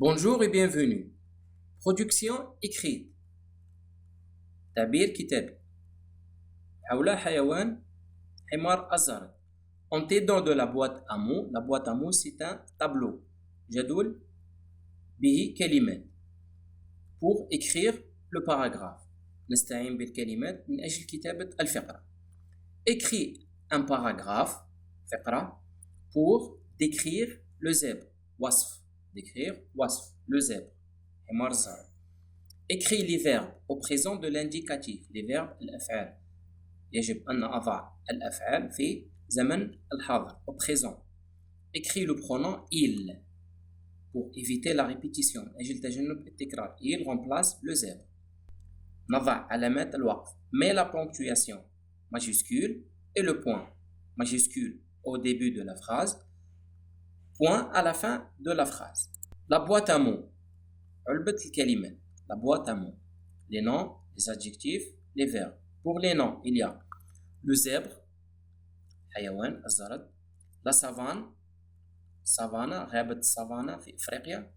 Bonjour et bienvenue. Production écrite. تعبير كتابي. حول حيوان حمار أزرق. En t'aidant de la boîte à mots c'est un tableau. جدول به كلمات. Pour écrire le paragraphe. نستعين بالكلمات من أجل كتابة الفقرة. Écris un paragraphe فقرة pour décrire le zèbre. وصف. Décrire وصف. Le zèbre. حمار الزرق. Écris les verbes au présent de l'indicatif. Les verbes الأفعال. يجب أن أضع الأفعال في زمن الحاضر au présent. Écris le pronom il pour éviter la répétition. أجل تجنب التكرار. Il remplace le zèbre. نضع علامات الوقف. Mets la ponctuation majuscule et le point majuscule au début de la phrase, point à la fin de la phrase. La boîte à mots. علبة الكلمات. La boîte à mots. Les noms, les adjectifs, les verbes. Pour les noms, il y a le zèbre, حيوان الزرد. La savane, savana, غابة السافانا في إفريقيا.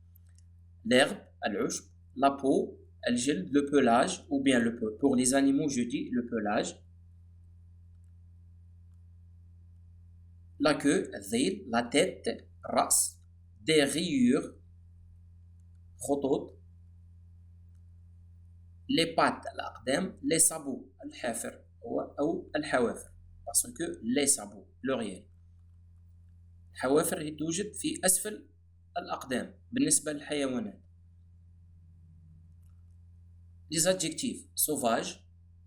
L'herbe, العشب. La peau, الجلد, le pelage, ou bien le peu. Pour les animaux, je dis le pelage. La queue, الذيل. La tête, الرأس. Des rayures, خطوط. Les pattes, الأقدام. Les sabots, الحافر أو الحوافر. Parce que les sabots, pluriel. الحوافر توجد في أسفل الأقدام بالنسبة للحيوانات. Les adjectifs sauvage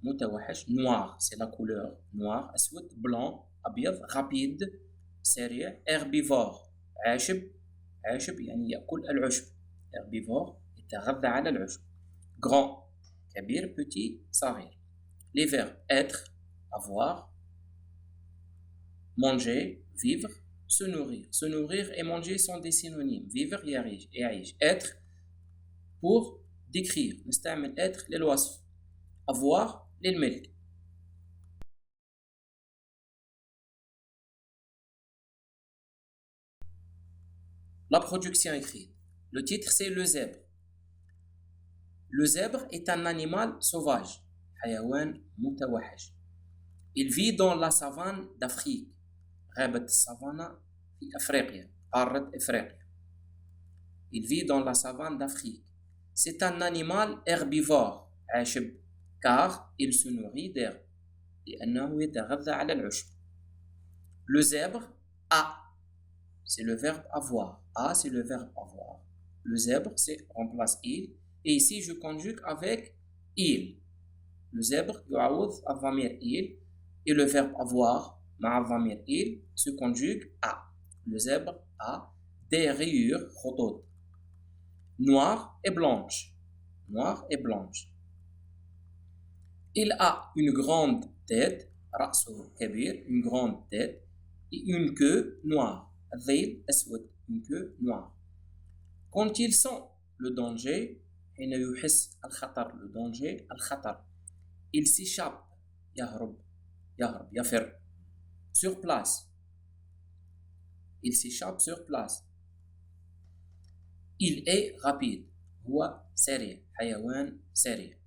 متوحش. Noir c'est la couleur noir. أسود blanc أبيض. Rapide سريع. Herbivore عاشب يعني يأكل العشب. Herbivore يتغذى على العشب. Grand كبير. Petit صغير. Les verbes être avoir, manger vivre, se nourrir. Se nourrir et manger sont des synonymes. Vivre يعيش. Être pour décrire. نستعمل être للوصف. Avoir للملك. La production écrite. Le titre c'est le zèbre. Le zèbre est un animal sauvage. حيوان متوحش. Il vit dans la savane d'Afrique. غابة السافانا في أفريقيا. قارة إفريقيا. Il vit dans la savane d'Afrique. C'est un animal herbivore. عاشب. Car il se nourrit d'herbe. لأنه يتغذى على العشب. Le zèbre a. C'est le verbe avoir. A c'est le verbe avoir. Le zèbre c'est remplace il. Et ici je conjugue avec il. Le zèbre يعوض الضمير il. Et le verbe avoir مع الضمير il se conjugue a. Le zèbre a des rayures خطوط. Noire et blanche. Noire et blanche. Il a une grande tête. رأسه كبير. Une grande tête. Et une queue noire. الذيل أسود. Une queue noire. Quand il sent le danger, حين يحس الخطر. Le danger الخطر. Il s'échappe. يهرب يفر. Sur place. Il s'échappe sur place. Il est rapide. هو سريع. حيوان سريع.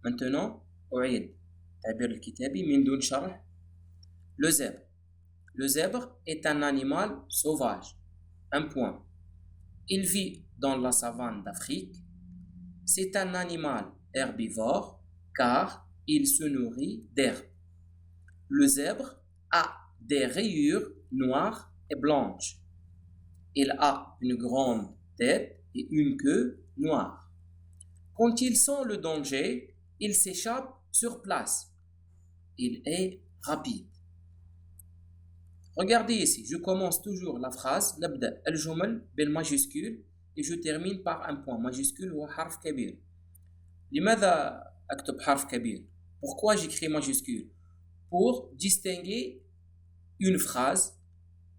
Maintenant أعيد التعبير الكتابي من دون شرح. Le zèbre. Le zèbre est un animal sauvage. Un point. Il vit dans la savane d'Afrique. C'est un animal herbivore car il se nourrit d'herbe. Le zèbre a des rayures noires et blanches. Il a une grande tête et une queue noire. Quand il sent le danger, il s'échappe sur place. Il est rapide. Regardez ici, je commence toujours la phrase. نبدأ الجمل بالماجيسكول et je termine par un point. Majuscule هو حرف كبير. لماذا أكتب حرف كبير? Pourquoi j'écris majuscule? Pour distinguer une phrase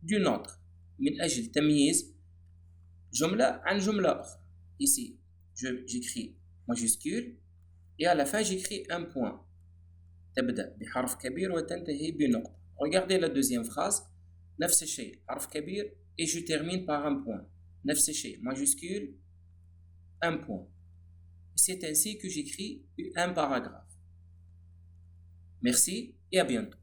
d'une autre. من أجل تمييز جملة عن جملة أخرى. Ici, j'écris majuscule et à la fin j'écris un point. تبدأ بحرف كبير وتنتهي بنقطة. Regardez la deuxième phrase. نفس الشيء حرف كبير et je termine par un point. نفس الشيء majuscule un point. C'est ainsi que j'écris un paragraphe. Merci et à bientôt.